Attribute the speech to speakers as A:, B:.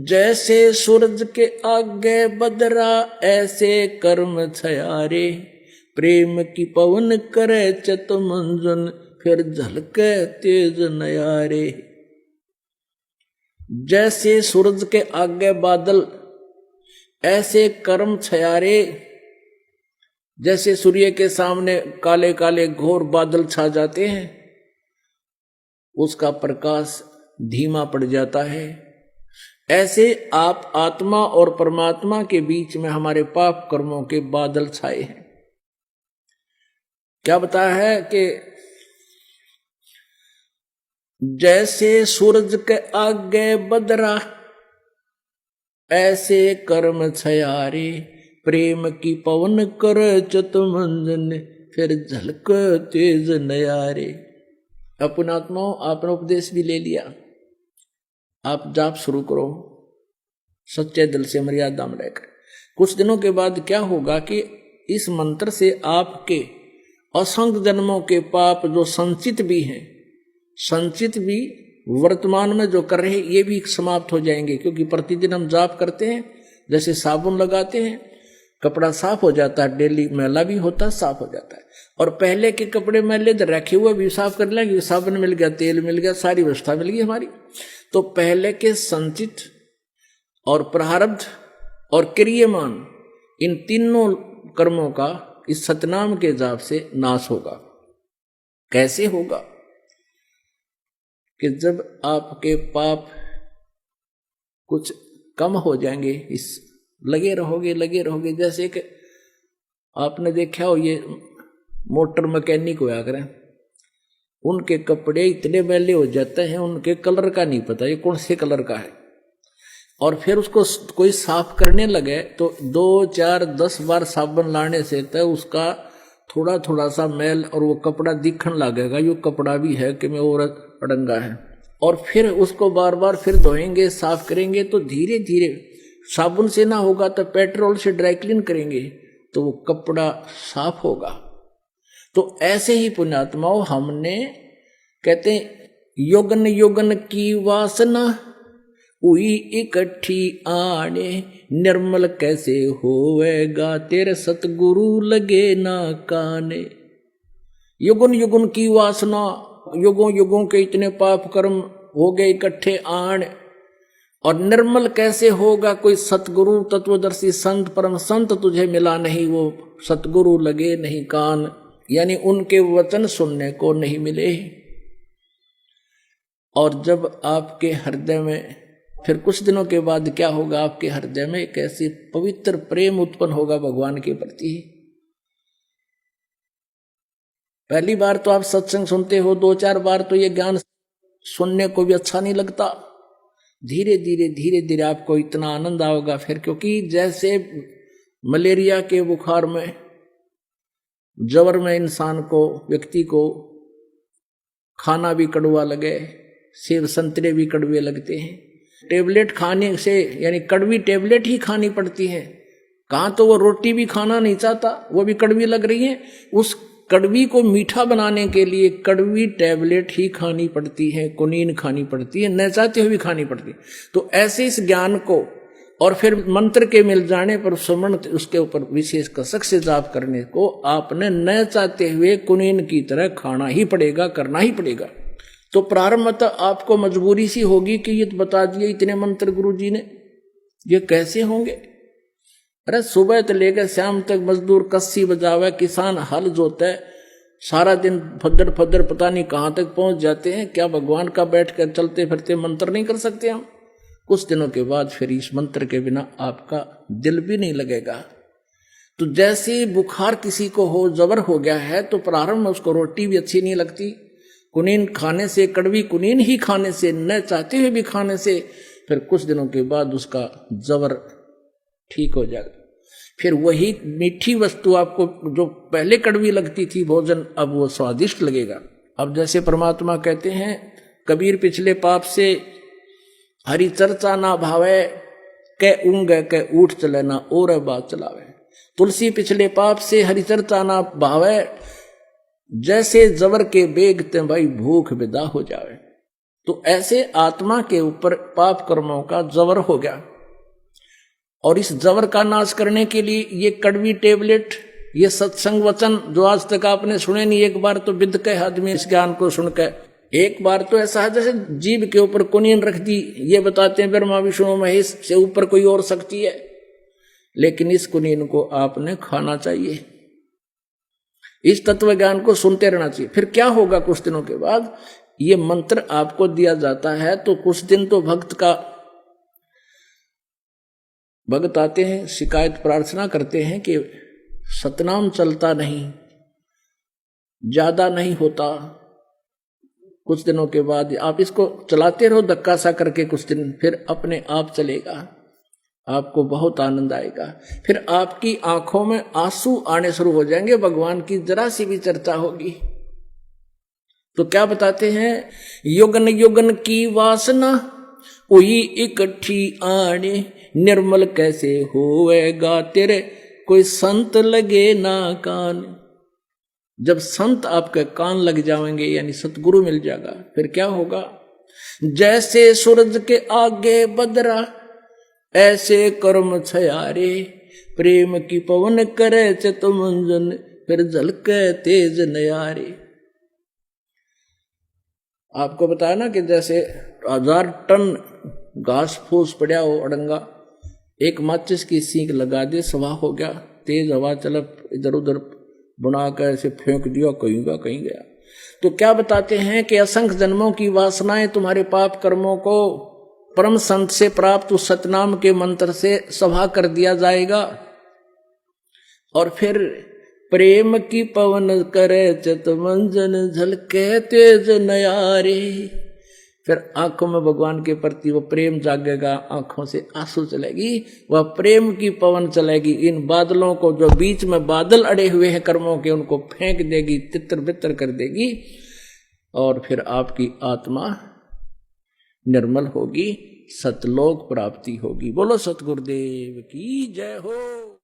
A: जैसे सूरज के आगे बदरा ऐसे कर्म छयारे, प्रेम की पवन करे चत मंजन फिर झलके तेज नयारे। जैसे सूरज के आगे बादल ऐसे कर्म छयारे, जैसे सूर्य के सामने काले काले घोर बादल छा जाते हैं, उसका प्रकाश धीमा पड़ जाता है, ऐसे आप आत्मा और परमात्मा के बीच में हमारे पाप कर्मों के बादल छाए हैं। क्या बताया है कि जैसे सूरज के आगे बदरा ऐसे कर्म छयारे, प्रेम की पवन कर चत मंजन फिर झलक तेज नयारे। अपन आत्माओं, आपने उपदेश भी ले लिया, आप जाप शुरू करो सच्चे दिल से मर्यादा में रहकर। कुछ दिनों के बाद क्या होगा कि इस मंत्र से आपके असंख्य जन्मों के पाप जो संचित भी हैं, संचित भी वर्तमान में जो कर रहे हैं, ये भी समाप्त हो जाएंगे। क्योंकि प्रतिदिन हम जाप करते हैं, जैसे साबुन लगाते हैं, कपड़ा साफ हो जाता है, डेली मैला भी होता है, साफ हो जाता है। और पहले के कपड़े मैले रखे हुए भी साफ कर लेंगे, साबुन मिल गया, तेल मिल गया, सारी व्यवस्था मिल गई हमारी। तो पहले के संचित और प्रारब्ध और क्रियमान, इन तीनों कर्मों का इस सतनाम के जाप से नाश होगा। कैसे होगा? कि जब आपके पाप कुछ कम हो जाएंगे, इस लगे रहोगे। जैसे कि आपने देखा हो, ये मोटर मैकेनिक होया करें, उनके कपड़े इतने मैले हो जाते हैं, उनके कलर का नहीं पता ये कौन से कलर का है। और फिर उसको कोई साफ करने लगे तो 2, 4, 10 बार साबुन लाने से तो उसका थोड़ा थोड़ा सा मैल और वो कपड़ा दिखने लगेगा, ये कपड़ा भी है कि मैं औरत अड़ंगा है। और फिर उसको बार बार फिर धोएंगे, साफ करेंगे, तो धीरे धीरे साबुन से ना होगा तो पेट्रोल से ड्राई क्लीन करेंगे तो वो कपड़ा साफ होगा। तो ऐसे ही पुण्यात्माओं, हमने कहते हैं योगन योगन की वासना हुई इकट्ठी आने, निर्मल कैसे होवेगा तेरे सतगुरु लगे ना काने। युगन युगन की वासना, युगों युगों के इतने पाप कर्म हो गए इकट्ठे आण, और निर्मल कैसे होगा कोई सतगुरु तत्वदर्शी संत परम संत तुझे मिला नहीं, वो सतगुरु लगे नहीं कान, यानी उनके वचन सुनने को नहीं मिले। और जब आपके हृदय में फिर कुछ दिनों के बाद क्या होगा, आपके हृदय में एक ऐसी पवित्र प्रेम उत्पन्न होगा भगवान के प्रति। पहली बार तो आप सत्संग सुनते हो, 2-4 बार तो ये ज्ञान सुनने को भी अच्छा नहीं लगता। धीरे धीरे आपको इतना आनंद आओगा फिर, क्योंकि जैसे मलेरिया के बुखार में, जवर में इंसान को, व्यक्ति को खाना भी कड़वा लगे, सेब संतरे भी कड़वे लगते हैं, टेबलेट खाने से, यानी कड़वी टेबलेट ही खानी पड़ती है। कहाँ तो वो रोटी भी खाना नहीं चाहता, वो भी कड़वी लग रही है, उस कड़वी को मीठा बनाने के लिए कड़वी टेबलेट ही खानी पड़ती है, कुनीन खानी पड़ती है, न चाहते हुए भी खानी पड़ती है। तो ऐसे इस ज्ञान को और फिर मंत्र के मिल जाने पर सुमरण उसके ऊपर विशेष कसक से जाप करने को आपने न चाहते हुए कुनीन की तरह खाना ही पड़ेगा, करना ही पड़ेगा। तो प्रारंभ में आपको मजबूरी सी होगी कि ये तो बता दिए इतने मंत्र गुरु जी ने, ये कैसे होंगे। अरे सुबह से लेकर शाम तक मजदूर कस्सी बजावे, किसान हल जोता है, सारा दिन फद्दर फद्दर पता नहीं कहाँ तक पहुंच जाते हैं। क्या भगवान का बैठ कर चलते फिरते मंत्र नहीं कर सकते हम? कुछ दिनों के बाद फिर इस मंत्र के बिना आपका दिल भी नहीं लगेगा। तो जैसे बुखार किसी को हो, जबर हो गया है, तो प्रारंभ में उसको रोटी भी अच्छी नहीं लगती, कुनीन खाने से, कड़वी कुनीन ही खाने से, न चाहते हुए भी खाने से, फिर कुछ दिनों के बाद उसका जबर ठीक हो जाएगा। फिर वही मीठी वस्तु आपको जो पहले कड़वी लगती थी भोजन, अब वो स्वादिष्ट लगेगा। अब जैसे परमात्मा कहते हैं, कबीर पिछले पाप से हरि चर्चा ना भावे, कै ऊँग कै ऊठ चले ना और बात चलावे। तुलसी पिछले पाप से हरि चर्चा ना भावे, जैसे जबर के बेग ते भाई भूख विदा हो जावे। तो ऐसे आत्मा के ऊपर पाप कर्मों का जबर हो गया, और इस जबर का नाश करने के लिए ये कड़वी टेबलेट, ये सत्संग वचन जो आज तक आपने सुने नहीं, एक बार तो विद के आदमी इस ज्ञान को सुनकर, एक बार तो ऐसा है जैसे जीव के ऊपर कुनीन रख दी, ये बताते हैं ब्रह्मा विष्णु महेश से ऊपर कोई और शक्ति है, लेकिन इस कुनीन को आपने खाना चाहिए, इस तत्व ज्ञान को सुनते रहना चाहिए। फिर क्या होगा, कुछ दिनों के बाद ये मंत्र आपको दिया जाता है, तो कुछ दिन तो भक्त आते हैं, शिकायत प्रार्थना करते हैं कि सतनाम चलता नहीं, ज्यादा नहीं होता। कुछ दिनों के बाद आप इसको चलाते रहो धक्का सा करके कुछ दिन, फिर अपने आप चलेगा, आपको बहुत आनंद आएगा। फिर आपकी आंखों में आंसू आने शुरू हो जाएंगे, भगवान की जरा सी भी चर्चा होगी। तो क्या बताते हैं, युगन युगन की वासना हुई इकट्ठी आने, निर्मल कैसे होएगा तेरे कोई संत लगे ना कान। जब संत आपके कान लग जाएंगे, यानी सतगुरु मिल जाएगा, फिर क्या होगा, जैसे सूरज के आगे बदरा ऐसे कर्म छयारे, प्रेम की पवन करे चितमंजन फिर झलके तेज नयारे। आपको बताया ना कि जैसे 1000 टन घास फूस पड़ा हो अड़ंगा, एक माचिस की सीख लगा दे, सवा हो गया, तेज हवा चल इधर उधर बनाकर ऐसे फेंक दिया, कहीं गया। तो क्या बताते हैं कि असंख्य जन्मों की वासनाएं तुम्हारे पाप कर्मों को परम संत से प्राप्त उस सतनाम के मंत्र से सभा कर दिया जाएगा, और फिर प्रेम की पवन करे चितमंजन झलके तेज नयारे। फिर आंखों में भगवान के प्रति वो प्रेम जागेगा, आंखों से आंसू चलेगी, वह प्रेम की पवन चलेगी, इन बादलों को जो बीच में बादल अड़े हुए हैं कर्मों के, उनको फेंक देगी, तितर बितर कर देगी, और फिर आपकी आत्मा निर्मल होगी, सतलोक प्राप्ति होगी। बोलो सतगुरुदेव की जय हो।